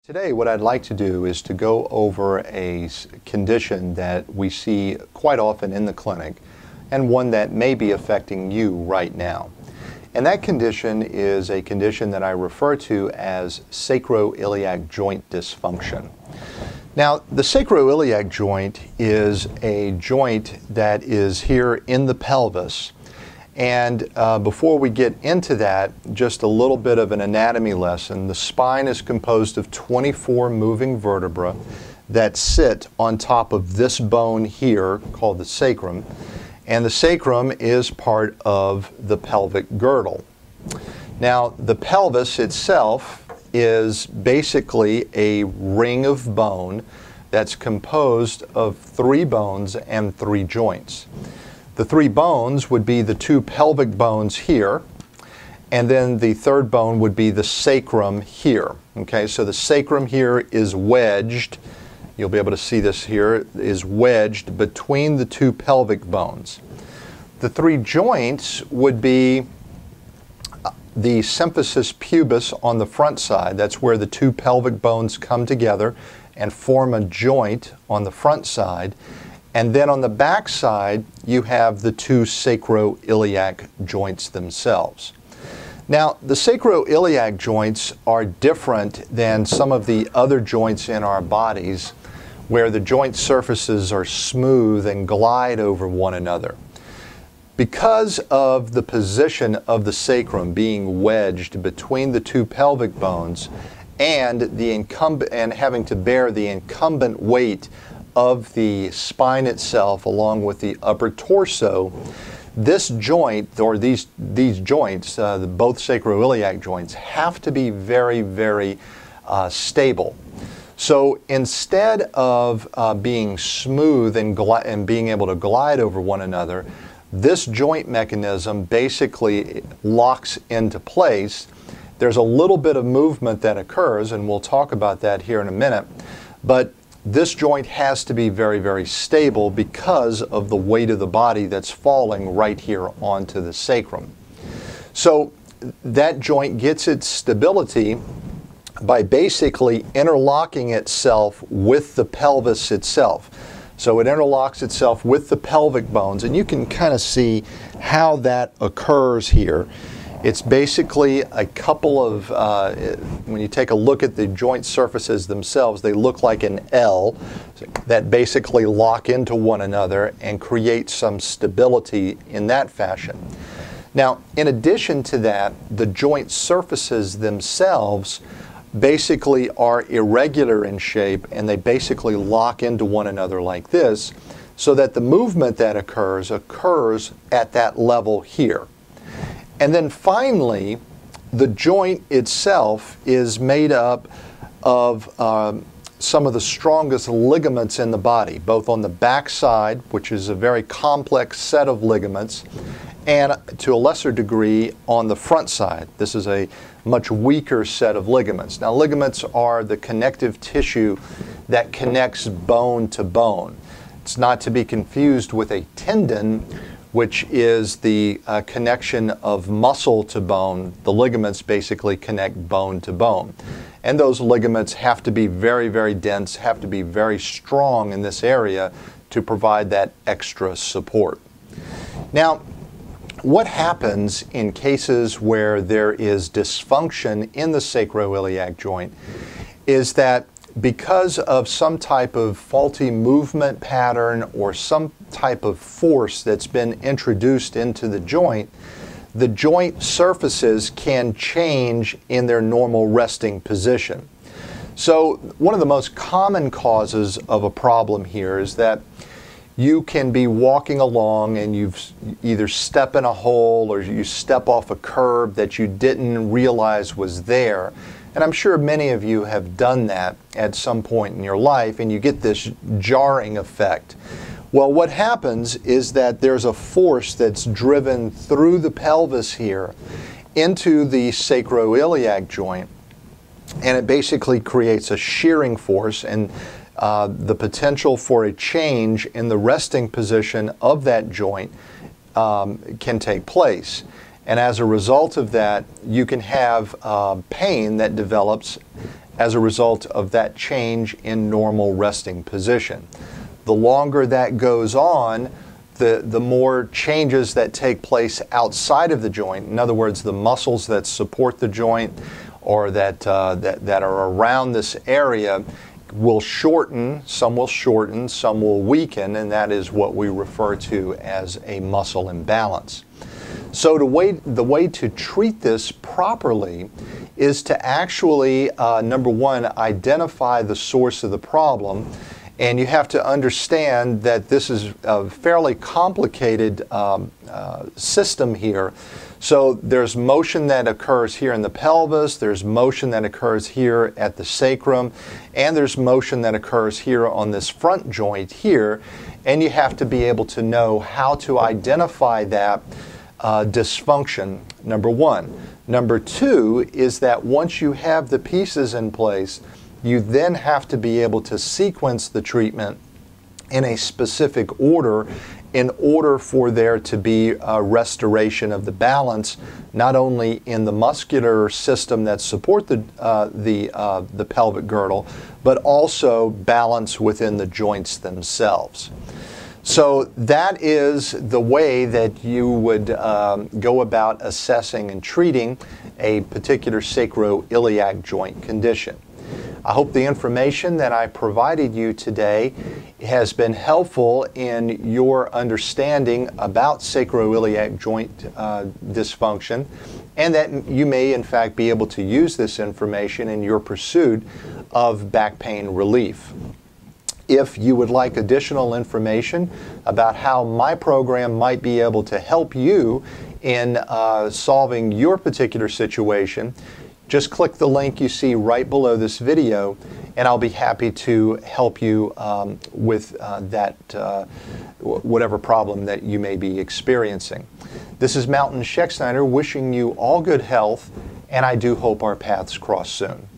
Today, what I'd like to do is to go over a condition that we see quite often in the clinic and one that may be affecting you right now. And that condition is a condition that I refer to as sacroiliac joint dysfunction. Now, the sacroiliac joint is a joint that is here in the pelvis. And before we get into that, just a little bit of an anatomy lesson. The spine is composed of 24 moving vertebrae that sit on top of this bone here called the sacrum. And the sacrum is part of the pelvic girdle. Now, the pelvis itself is basically a ring of bone that's composed of 3 bones and 3 joints. The 3 bones would be the 2 pelvic bones here, and then the 3rd bone would be the sacrum here. Okay, so the sacrum here is wedged, you'll be able to see this here, is wedged between the 2 pelvic bones. The 3 joints would be the symphysis pubis on the front side. That's where the 2 pelvic bones come together and form a joint on the front side. And then on the back side, you have the 2 sacroiliac joints themselves. Now, the sacroiliac joints are different than some of the other joints in our bodies where the joint surfaces are smooth and glide over one another. Because of the position of the sacrum being wedged between the 2 pelvic bones and having to bear the incumbent weight of the spine itself along with the upper torso, this joint, or these joints, both sacroiliac joints, have to be very, very stable. So instead of being smooth and being able to glide over one another, this joint mechanism basically locks into place. There's a little bit of movement that occurs, and we'll talk about that here in a minute, but this joint has to be very, very stable because of the weight of the body that's falling right here onto the sacrum. So that joint gets its stability by basically interlocking itself with the pelvis itself. So it interlocks itself with the pelvic bones, and you can kind of see how that occurs here. It's basically a couple of, when you take a look at the joint surfaces themselves, they look like an L that basically lock into one another and create some stability in that fashion. Now, in addition to that, the joint surfaces themselves basically are irregular in shape, and they basically lock into one another like this, so that the movement that occurs at that level here. And then finally, the joint itself is made up of some of the strongest ligaments in the body, both on the back side, which is a very complex set of ligaments, and to a lesser degree on the front side. This is a much weaker set of ligaments. Now, ligaments are the connective tissue that connects bone to bone. It's not to be confused with a tendon, which is the connection of muscle to bone. The ligaments basically connect bone to bone. And those ligaments have to be very, very dense, have to be very strong in this area to provide that extra support. Now, what happens in cases where there is dysfunction in the sacroiliac joint is that because of some type of faulty movement pattern or some type of force that's been introduced into the joint surfaces can change in their normal resting position. So one of the most common causes of a problem here is that you can be walking along and you've either step in a hole or you step off a curb that you didn't realize was there. And I'm sure many of you have done that at some point in your life, and you get this jarring effect. Well, what happens is that there's a force that's driven through the pelvis here into the sacroiliac joint, and it basically creates a shearing force, and the potential for a change in the resting position of that joint can take place. And as a result of that, you can have pain that develops as a result of that change in normal resting position. The longer that goes on, the more changes that take place outside of the joint. In other words, the muscles that support the joint or that are around this area will shorten, some will weaken, and that is what we refer to as a muscle imbalance. So the way to treat this properly is to actually, number one, identify the source of the problem. And you have to understand that this is a fairly complicated system here. So there's motion that occurs here in the pelvis, there's motion that occurs here at the sacrum, and there's motion that occurs here on this front joint here. And you have to be able to know how to identify that dysfunction, number one. Number two is that once you have the pieces in place, you then have to be able to sequence the treatment in a specific order in order for there to be a restoration of the balance, not only in the muscular system that support the pelvic girdle, but also balance within the joints themselves. So that is the way that you would go about assessing and treating a particular sacroiliac joint condition. I hope the information that I provided you today has been helpful in your understanding about sacroiliac joint dysfunction, and that you may in fact be able to use this information in your pursuit of back pain relief. If you would like additional information about how my program might be able to help you in solving your particular situation, just click the link you see right below this video, and I'll be happy to help you with whatever problem that you may be experiencing. This is Mountain Schexnayder wishing you all good health, and I do hope our paths cross soon.